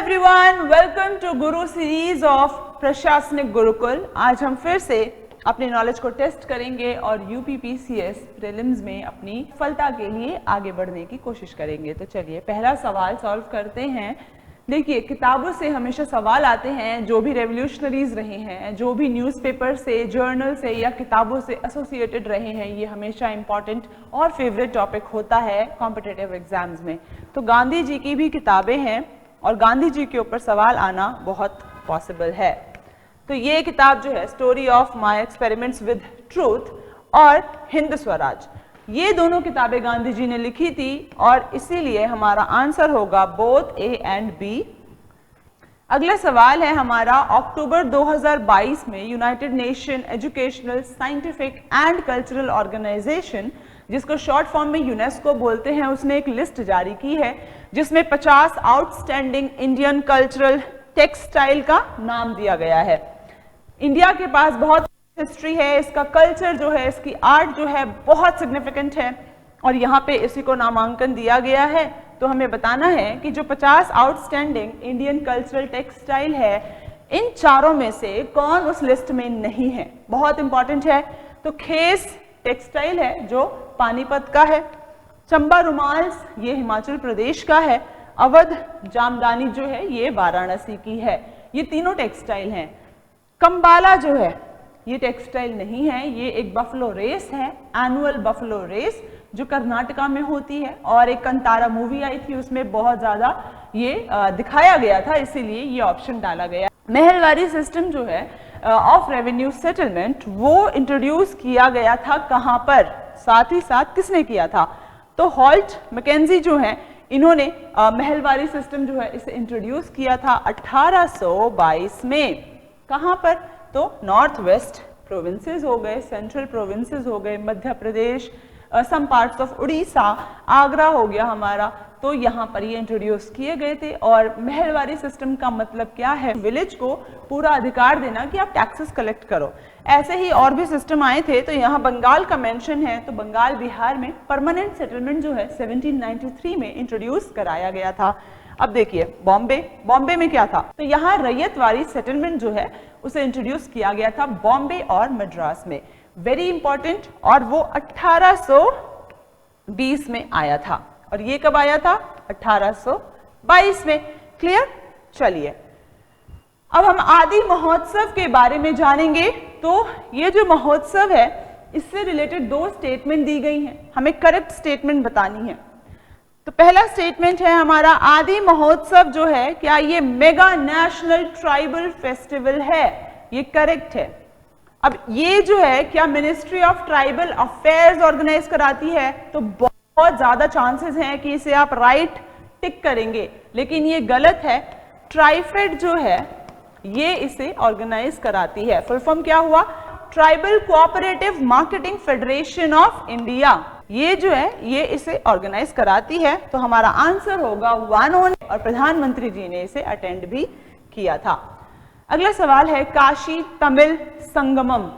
Everyone, welcome to Guru series of प्रशासनिक गुरुकुल। आज हम फिर से अपनी नॉलेज को टेस्ट करेंगे और यूपीपीसीएस प्रीलिम्स में अपनी सफलता के लिए आगे बढ़ने की कोशिश करेंगे। तो चलिए पहला सवाल सॉल्व करते हैं। देखिए, किताबों से हमेशा सवाल आते हैं, जो भी रेवोल्यूशनरीज रहे हैं, जो भी न्यूज़पेपर से, जर्नल से या किताबों से एसोसिएटेड रहे हैं, ये हमेशा इंपॉर्टेंट और फेवरेट टॉपिक होता है कॉम्पिटिटिव एग्जाम्स में। तो गांधी जी की भी किताबें हैं और गांधी जी के ऊपर सवाल आना बहुत पॉसिबल है। तो ये किताब जो है, story of my experiments with truth और हिंद स्वराज, ये दोनों किताबें गांधी जी ने लिखी थी और इसीलिए हमारा आंसर होगा बोथ ए एंड बी। अगला सवाल है हमारा, अक्टूबर 2022 में united nation educational, scientific and cultural organisation, जिसको शॉर्ट फॉर्म में यूनेस्को बोलते हैं, उसने एक लिस्ट जारी की है जिसमें 50 आउटस्टैंडिंग इंडियन कल्चरल टेक्सटाइल का नाम दिया गया है। इंडिया के पास बहुत हिस्ट्री है, इसका कल्चर जो है, इसकी आर्ट जो है बहुत सिग्निफिकेंट है और यहाँ पे इसी को नामांकन दिया गया है। तो हमें बताना है कि जो 50 आउटस्टैंडिंग इंडियन कल्चरल टेक्सटाइल है, इन चारों में से कौन उस लिस्ट में नहीं है। बहुत इंपॉर्टेंट है। तो खेस टेक्सटाइल है जो पानीपत का है, चंबा रुमाल्स ये हिमाचल प्रदेश का है, अवध जामदानी जो है ये वाराणसी की है। ये तीनों टेक्सटाइल हैं। कंबाला जो है ये टेक्सटाइल नहीं है, ये एक बफलो रेस है, एनुअल बफलो रेस जो कर्नाटका में होती है और एक कंतारा मूवी आई थी उसमें बहुत ज्यादा ये दिखाया गया था, इसीलिए ये ऑप्शन डाला गया। महलवारी सिस्टम जो है ऑफ रेवेन्यू सेटलमेंट, वो इंट्रोड्यूस किया गया था कहाँ पर, साथ ही साथ किसने किया था? तो हॉल्ट मैकेंजी जो है, इन्होंने महलवारी सिस्टम जो है इसे इंट्रोड्यूस किया था 1822 में। कहाँ पर? तो नॉर्थ वेस्ट प्रोविंसेस हो गए, सेंट्रल प्रोविंसेस हो गए, Madhya Pradesh, some parts of Orissa, Agra हो गया हमारा, तो यहाँ पर ये इंट्रोड्यूस किए गए थे। और महलवारी सिस्टम का मतलब क्या है? विलेज को पूरा अधिकार देना कि आप टैक्सेस कलेक्ट करो। ऐसे ही और भी सिस्टम आए थे। तो यहाँ बंगाल का मेंशन है, तो बंगाल बिहार में परमानेंट सेटलमेंट जो है 1793 में इंट्रोड्यूस कराया गया था। अब देखिए बॉम्बे में क्या था? तो यहाँ रैयतवारी सेटलमेंट जो है उसे इंट्रोड्यूस किया गया था बॉम्बे और मद्रास में, वेरी इंपॉर्टेंट। और वो 1820 में आया था और ये कब आया था? 1822 में। क्लियर? चलिए अब हम आदि महोत्सव के बारे में जानेंगे। तो ये जो महोत्सव है, इससे रिलेटेड दो स्टेटमेंट दी गई हैं, हमें करेक्ट स्टेटमेंट बतानी है। तो पहला स्टेटमेंट है हमारा, आदि महोत्सव जो है, क्या ये मेगा नेशनल ट्राइबल फेस्टिवल है? ये करेक्ट है। अब ये जो है, क्या ministry of tribal affairs organise कराती है? तो बहुत ज्यादा चांसेस हैं कि इसे आप राइट टिक करेंगे, लेकिन ये गलत है। ट्राइफेड जो है ये इसे ऑर्गेनाइज कराती है। फुल फॉर्म क्या हुआ? Tribal cooperative marketing federation of India. ये जो है ये इसे ऑर्गेनाइज कराती है। तो हमारा आंसर होगा 1 और प्रधानमंत्री जी ने इसे अटेंड भी किया था। अगला सवाल है, काशी तमिल संगमम,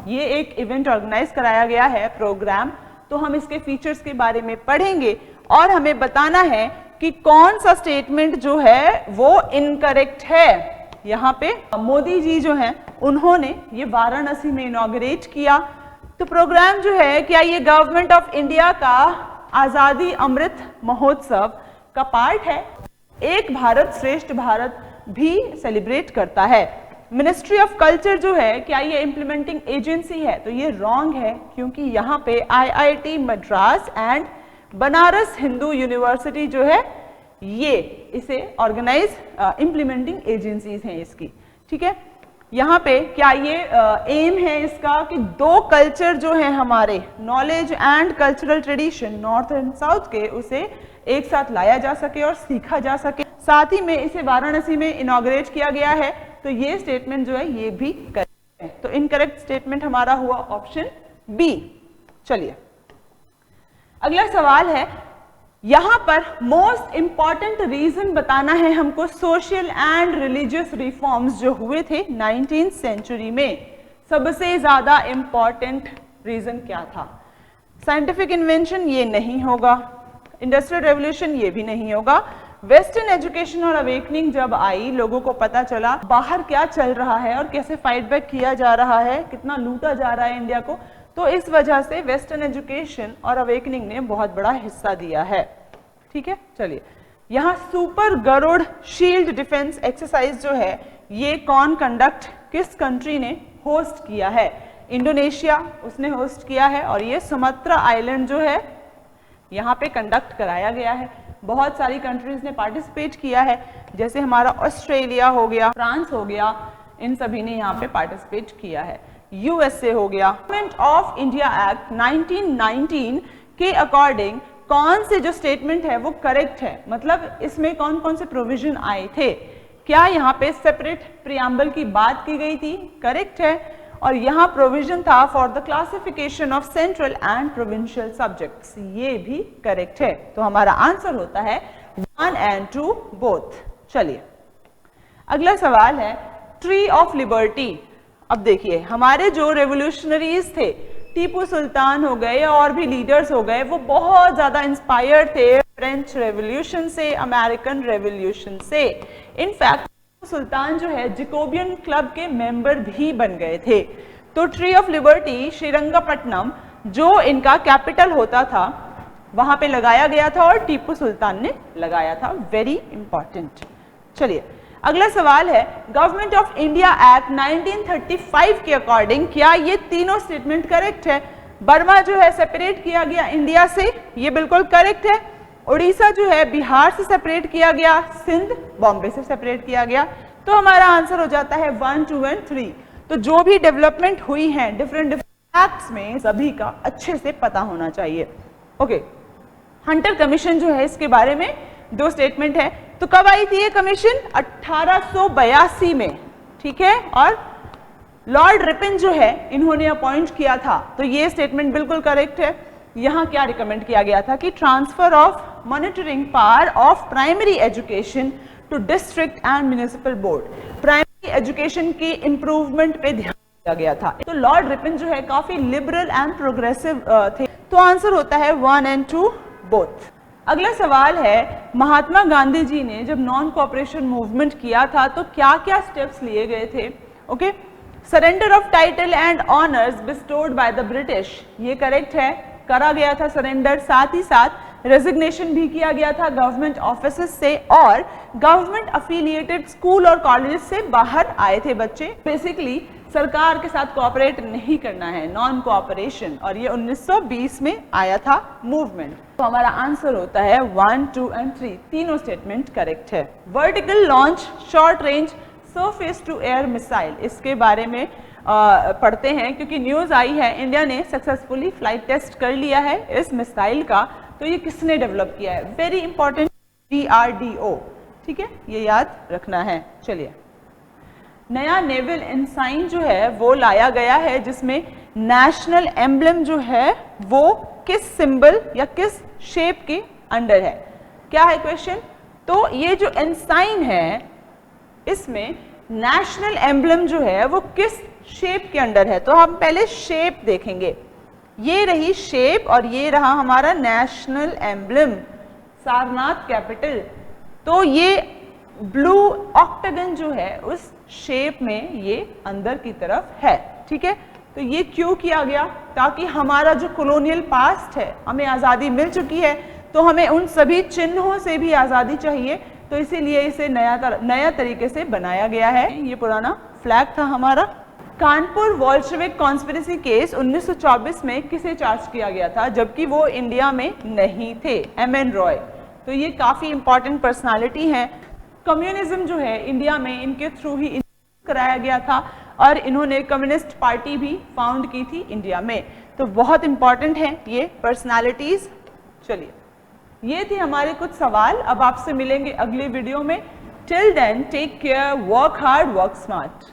ये एक इवेंट ऑर्गेनाइज कराया गया है, प्रोग्राम। तो हम इसके फीचर्स के बारे में पढ़ेंगे और हमें बताना है कि कौन सा स्टेटमेंट जो है वो इनकरेक्ट है। यहाँ पे मोदी जी जो हैं उन्होंने ये वाराणसी में इनॉग्रेट किया। तो प्रोग्राम जो है, क्या ये गवर्नमेंट ऑफ इंडिया का आजादी अमृत महोत्सव का पार्ट है? एक भारत श्रेष्ठ भारत भी सेलिब्रेट करता है। मिनिस्ट्री ऑफ कल्चर जो है, क्या ये इम्प्लीमेंटिंग एजेंसी है? तो ये रॉन्ग है, क्योंकि यहाँ पे IIT Madras and Banaras Hindu university जो है ये इसे ऑर्गेनाइज इम्प्लीमेंटिंग एजेंसीज हैं इसकी। ठीक है, यहाँ पे क्या ये एम है इसका कि दो कल्चर जो है हमारे, knowledge and cultural tradition north and south के, उसे एक साथ लाया जा सके और सीखा जा सके। साथ ही में इसे वाराणसी में इनॉग्रेट किया गया है। तो ये स्टेटमेंट जो है ये भी करेक्ट है। तो इनकरेक्ट स्टेटमेंट हमारा हुआ ऑप्शन बी। चलिए अगला सवाल है, यहां पर मोस्ट इंपॉर्टेंट रीजन बताना है हमको, सोशल एंड रिलीजियस रिफॉर्म्स जो हुए थे 19th सेंचुरी में, सबसे ज्यादा इंपॉर्टेंट रीजन क्या था? साइंटिफिक इन्वेंशन ये नहीं होगा, इंडस्ट्रियल रेवोल्यूशन ये भी नहीं होगा, वेस्टर्न एजुकेशन और अवेकनिंग जब आई, लोगों को पता चला बाहर क्या चल रहा है और कैसे फाइट बैक किया जा रहा है, कितना लूटा जा रहा है इंडिया को, तो इस वजह से वेस्टर्न एजुकेशन और अवेकनिंग ने बहुत बड़ा हिस्सा दिया है। ठीक है, चलिए यहाँ super Garuda shield defence exercise जो है ये कौन कंडक्ट, किस कंट्री ने होस्ट किया है? इंडोनेशिया उसने होस्ट किया है और ये सुमात्रा आइलैंड जो है यहाँ पे कंडक्ट कराया गया है। बहुत सारी कंट्रीज ने पार्टिसिपेट किया है, जैसे हमारा ऑस्ट्रेलिया हो गया, फ्रांस हो गया, इन सभी ने यहाँ पे पार्टिसिपेट किया है। यूएसए हो गया। गवर्नमेंट ऑफ इंडिया एक्ट 1919 के अकॉर्डिंग कौन से जो स्टेटमेंट है वो करेक्ट है, मतलब इसमें कौन कौन से प्रोविजन आए थे? क्या यहाँ पे सेपरेट प्रियम्बल की बात की गई थी? करेक्ट है। और यहाँ प्रोविजन था for the classification of central and provincial subjects, ये भी करेक्ट है। तो हमारा आंसर होता है 1 and 2 बोथ। चलिए अगला सवाल है ट्री ऑफ लिबर्टी। अब देखिए हमारे जो रेवोल्यूशनरीज थे, टीपू सुल्तान हो गए और भी लीडर्स हो गए, वो बहुत ज्यादा इंस्पायर्ड थे फ्रेंच रेवोल्यूशन से, अमेरिकन रेवोल्यूशन से। इनफैक्ट सुल्तान जो है जैकोबियन क्लब के मेंबर भी बन गए थे। तो ट्री ऑफ लिबर्टी श्रीरंगपट्टनम जो इनका कैपिटल होता था वहां पे लगाया गया था और टीपू सुल्तान ने लगाया था। Very important. चलिए अगला सवाल है गवर्नमेंट ऑफ इंडिया एक्ट 1935 के अकॉर्डिंग क्या ये तीनों स्टेटमेंट करेक्ट है? बर्मा जो है सेपरेट किया गया इंडिया से, ये बिल्कुल करेक्ट है। उड़ीसा जो है बिहार से सेपरेट किया गया, सिंध बॉम्बे से सेपरेट किया गया। तो हमारा आंसर हो जाता है 1, 2 and 3। तो जो भी डेवलपमेंट हुई है डिफरेंट एक्ट्स में, सभी का अच्छे से पता होना चाहिए। ओके, हंटर कमीशन जो है इसके बारे में 2 स्टेटमेंट है। तो कब आई थी ये कमीशन? 1882 में। ठीक है, और लॉर्ड रिपन जो है इन्होंने अपॉइंट किया था। तो ये स्टेटमेंट बिल्कुल करेक्ट है। यहाँ क्या रिकमेंड किया गया था कि transfer of monitoring power of primary education to district and municipal board, primary education की इंप्रूवमेंट पे ध्यान दिया गया था। तो लॉर्ड रिपन जो है काफी लिबरल एंड प्रोग्रेसिव थे। तो आंसर होता है 1 and 2 बोथ। अगला सवाल है महात्मा गांधी जी ने जब नॉन कोऑपरेशन मूवमेंट किया था तो क्या क्या स्टेप्स लिए गए थे? Okay, surrender of title and honours bestowed by the British, ये करेक्ट है, करा गया था सरेंडर। साथ ही साथ रेजिग्नेशन भी किया गया था गवर्नमेंट ऑफिसेस से और गवर्नमेंट अफिलिएटेड स्कूल और कॉलेज से बाहर आए थे बच्चे। बेसिकली सरकार के साथ कोऑपरेट नहीं करना है, नॉन कोऑपरेशन, और ये 1920 में आया था मूवमेंट। तो हमारा आंसर होता है 1, 2 and 3, तीनों स्टेटमेंट करेक्ट है। Vertical launch short range surface to air missile, इसके बारे में पढ़ते हैं क्योंकि न्यूज आई है इंडिया ने सक्सेसफुली फ्लाइट टेस्ट कर लिया है इस मिसाइल का। तो ये किसने डेवलप किया है? Very important, DRDO। ठीक है, ये याद रखना है। चलिए नया नेवल इंसाइन जो है वो लाया गया है जिसमें नेशनल एम्ब्लम जो है वो किस सिंबल या किस शेप के अंडर है? क्या है क्वेश्चन? तो ये जो इंसाइन है इसमें नेशनल एम्ब्लम जो है वो किस शेप के अंडर है? तो हम पहले शेप देखेंगे। ये रही शेप और ये रहा हमारा नेशनल एम्ब्लम, सारनाथ कैपिटल। तो ये ब्लू ऑक्टागन जो है उस शेप में ये अंदर की तरफ है। ठीक है, तो ये क्यों किया गया? ताकि हमारा जो कॉलोनियल पास्ट है, हमें आज़ादी मिल चुकी है तो हमें उन सभी चिन्हों से भी आज़ादी चाहिए, तो इसीलिए इसे नया तरीके से बनाया गया है। ये पुराना फ्लैग था हमारा। कानपुर वॉल्शेविक कॉन्स्पिरेसी केस 1924 में किसे चार्ज किया गया था जबकि वो इंडिया में नहीं थे? MN रॉय। तो ये काफी इंपॉर्टेंट पर्सनालिटी हैं। कम्युनिज्म जो है इंडिया में इनके थ्रू ही कराया गया था और इन्होंने कम्युनिस्ट पार्टी भी फाउंड की थी इंडिया में। तो बहुत इंपॉर्टेंट है ये पर्सनालिटीज। चलिए ये थे हमारे कुछ सवाल। अब आपसे मिलेंगे अगले वीडियो में। Till then take care, work hard, work smart.